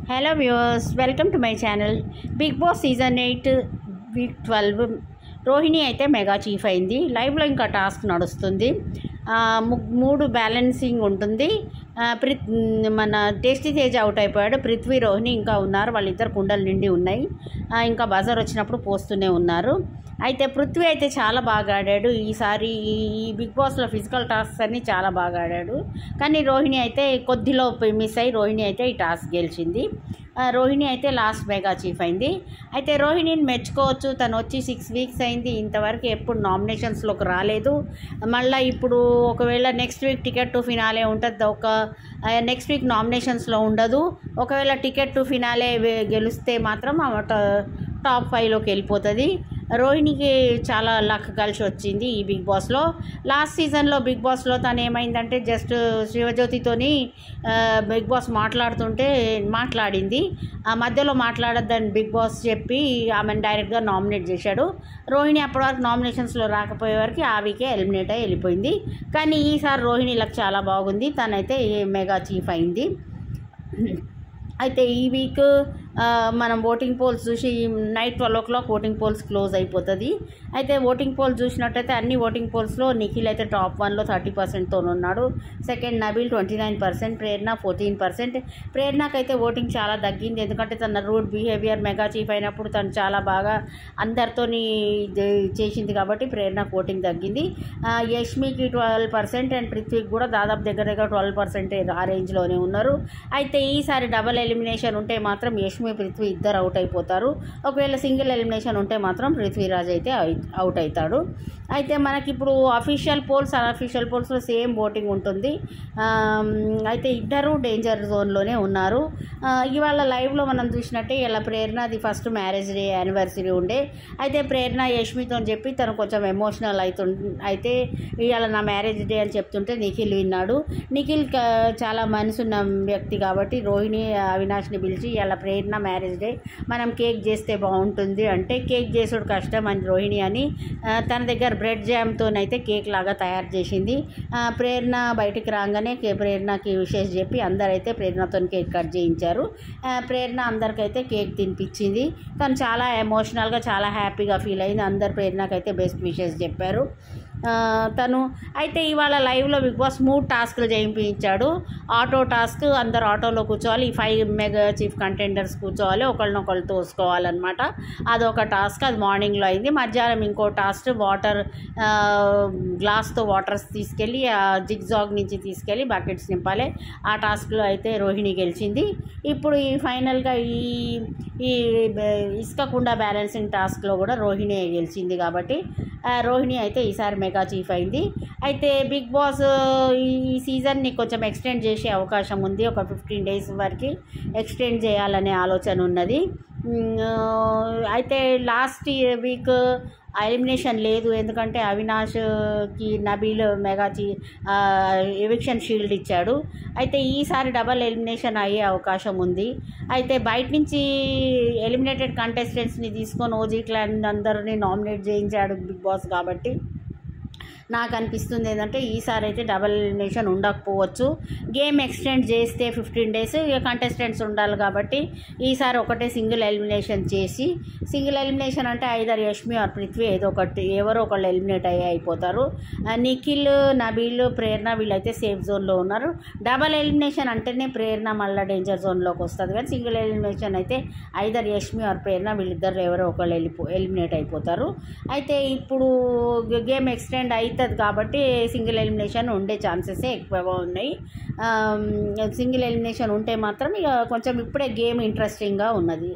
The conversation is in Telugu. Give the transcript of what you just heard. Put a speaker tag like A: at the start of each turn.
A: Hello viewers, welcome to my channel. Big boss season 8 week 12 Rohini అయితే మెగా చీఫ్ అయింది. లైవ్లో ఇంకా టాస్క్ నడుస్తుంది. 3 బ్యాలెన్సింగ్ ఉంటుంది. మన టేస్టీ తేజ్ అవుట్ అయిపోయాడు. పృథ్వీ, రోహిణి ఇంకా ఉన్నారు. వాళ్ళిద్దరు కుండలు నిండి ఉన్నాయి. ఇంకా బజర్ వచ్చినప్పుడు పోస్తూనే ఉన్నారు. అయితే పృథ్వీ అయితే చాలా బాగా ఆడాడు ఈసారి. ఈ బిగ్ బాస్లో ఫిజికల్ టాస్క్స్ అన్నీ చాలా బాగా ఆడాడు. కానీ రోహిణి అయితే కొద్దిలో మిస్ అయ్యి రోహిణి అయితే ఈ టాస్క్ గెలిచింది. రోహిణి అయితే లాస్ట్ మెగా చీఫ్ అయింది. అయితే రోహిణిని మెచ్చుకోవచ్చు. తను వచ్చి 6 వీక్స్ అయింది. ఇంతవరకు ఎప్పుడు నామినేషన్స్లోకి రాలేదు. మళ్ళీ ఇప్పుడు ఒకవేళ next week ticket to finale ఉంటుంది. నెక్స్ట్ వీక్ నామినేషన్స్లో ఉండదు. ఒకవేళ టికెట్ టు ఫినాలే గెలిస్తే మాత్రం టాప్ 5లోకి వెళ్ళిపోతుంది. రోహిణికి చాలా లక్ కలిసి వచ్చింది ఈ బిగ్ బాస్లో. లాస్ట్ సీజన్లో బిగ్ బాస్లో తను ఏమైందంటే జస్ట్ శివజ్యోతితోని బిగ్ బాస్ మాట్లాడింది. ఆ మధ్యలో మాట్లాడొద్దని బిగ్ బాస్ చెప్పి ఆమెను డైరెక్ట్గా నామినేట్ చేశాడు. రోహిణి అప్పటి వరకు నామినేషన్స్లో రాకపోయే వరకు ఆ వీకే ఎలిమినేట్ అయ్యి వెళ్ళిపోయింది. కానీ ఈసారి రోహిణి లక్ చాలా బాగుంది. తనైతే మెగా చీఫ్ అయింది. అయితే ఈ వీక్ మనం ఓటింగ్ పోల్స్ చూసి night 12 o'clock voting poles close అయిపోతుంది. అయితే ఓటింగ్ పోల్స్ చూసినట్టయితే అన్ని ఓటింగ్ పోల్స్లో నిఖిల్ అయితే టాప్ 1లో 30%తో ఉన్నాడు. సెకండ్ నబీల్ 29%, ప్రేరణ 14%. ప్రేరణకైతే ఓటింగ్ చాలా తగ్గింది. ఎందుకంటే తన రూడ్ బిహేవియర్ మెగా చీఫ్ అయినప్పుడు తను చాలా బాగా అందరితోని చేసింది కాబట్టి ప్రేరణకు ఓటింగ్ తగ్గింది. యష్మికి 12% అండ్ పృథ్వీకి కూడా దాదాపు దగ్గర 12% ఆ రేంజ్లోనే ఉన్నారు. అయితే ఈసారి డబల్ ఎలిమినేషన్ ఉంటే మాత్రం యష్మి, పృథ్వీ ఇద్దరు అవుట్ అయిపోతారు. ఒకవేళ సింగిల్ ఎలిమినేషన్ ఉంటే మాత్రం పృథ్వీరాజ్ అయితే అవుట్ అవుతాడు. అయితే మనకి ఇప్పుడు అఫీషియల్ పోల్స్, అన్అఫీషియల్ పోల్స్లో సేమ్ ఓటింగ్ ఉంటుంది. అయితే ఇద్దరు డేంజర్ జోన్లోనే ఉన్నారు. ఇవాళ లైవ్లో మనం చూసినట్టే ఇలా ప్రేరణది ఫస్ట్ మ్యారేజ్ డే యానివర్సరీ ఉండే. అయితే ప్రేరణ యష్మితో చెప్పి తను కొంచెం ఎమోషనల్ అయితే ఇవాళ నా మ్యారేజ్ డే అని చెప్తుంటే నిఖిల్ విన్నాడు. నిఖిల్ చాలా మనసున్న వ్యక్తి కాబట్టి రోహిణి, అవినాష్ని పిలిచి ఇలా ప్రేరణ మ్యారేజ్ డే మనం కేక్ చేస్తే బాగుంటుంది అంటే కేక్ చేసుడు కష్టం అని రోహిణి అని తన దగ్గర బ్రెడ్ జామ్తోనైతే కేక్ లాగా తయారు చేసింది. ప్రేరణ బయటికి రాగానే ప్రేరణకి విషెస్ చెప్పి అందరైతే ప్రేరణతో కేక్ కట్ చేయించారు. ప్రేరణ అందరికైతే కేక్ తినిపించింది. తను చాలా ఎమోషనల్గా చాలా హ్యాపీగా ఫీల్ అయింది. అందరు ప్రేరణకైతే బెస్ట్ విషెస్ చెప్పారు. తను అయితే ఇవాళ లైవ్లో బిగ్ బాస్ 3 టాస్క్లు చేయించాడు. ఆటో టాస్క్, అందరు ఆటోలో కూర్చోవాలి. ఈ 5 మెగా చీఫ్ కంటెండర్స్ కూర్చోవాలి, ఒకళ్ళనొకళ్ళు తోసుకోవాలన్నమాట. అదొక టాస్క్, అది మార్నింగ్లో అయింది. మధ్యాహ్నం ఇంకో టాస్క్, వాటర్ గ్లాస్తో వాటర్స్ తీసుకెళ్ళి జిగ్జాగ్ నుంచి తీసుకెళ్ళి బకెట్స్ నింపాలి. ఆ టాస్క్లో అయితే రోహిణి గెలిచింది. ఇప్పుడు ఈ ఫైనల్గా ఈ ఇసుకకుండా బ్యాలెన్సింగ్ టాస్క్లో కూడా రోహిణి గెలిచింది కాబట్టి రోహిణి అయితే ఈసారి మెగా చీఫ్ అయింది. అయితే బిగ్ బాస్ ఈ సీజన్ని కొంచెం ఎక్స్టెండ్ చేసే అవకాశం ఉంది. ఒక 15 days వరకు ఎక్స్టెండ్ చేయాలనే ఆలోచన ఉన్నది. అయితే లాస్ట్ వీక్ ఎలిమినేషన్ లేదు. ఎందుకంటే అవినాష్కి నబీల్ ఎవిక్షన్ షీల్డ్ ఇచ్చాడు. అయితే ఈసారి డబల్ ఎలిమినేషన్ అయ్యే అవకాశం ఉంది. అయితే బయట నుంచి ఎలిమినేటెడ్ కంటెస్టెంట్స్ని తీసుకొని ఓజీ క్లాన్ అందరినీ నామినేట్ చేయించాడు బిగ్ బాస్ కాబట్టి నాకు అనిపిస్తుంది ఏంటంటే ఈసారి అయితే డబల్ ఎలిమినేషన్ ఉండకపోవచ్చు. గేమ్ ఎక్స్టెండ్ చేస్తే 15 days ఇక కంటెస్టెంట్స్ ఉండాలి కాబట్టి ఈసారి ఒకటే సింగిల్ ఎలిమినేషన్ చేసి, సింగిల్ ఎలిమినేషన్ అంటే ఐదర్ యష్మి ఆర్ పృథ్వీ ఎవరో ఒకళ్ళు ఎలిమినేట్ అయిపోతారు. నిఖిల్, నబీల్, ప్రేరణ వీళ్ళైతే సేఫ్ జోన్లో ఉన్నారు. డబల్ ఎలిమినేషన్ అంటేనే ప్రేరణ మళ్ళీ డేంజర్ జోన్లోకి వస్తుంది. కానీ సింగిల్ ఎలిమినేషన్ అయితే ఐదర్ యష్మి ఆర్ ప్రేరణ వీళ్ళిద్దరు ఎవరో ఒకళ్ళు ఎలిమినేట్ అయిపోతారు. అయితే ఇప్పుడు గేమ్ ఎక్స్టెండ్ అవుతుంది కాబట్టి సింగిల్ ఎలిమినేషన్ ఉండే ఛాన్సెసే ఎక్కువగా ఉన్నాయి. సింగిల్ ఎలిమినేషన్ ఉంటే మాత్రం ఇక కొంచెం ఇప్పుడే గేమ్ ఇంట్రెస్టింగ్గా ఉన్నది.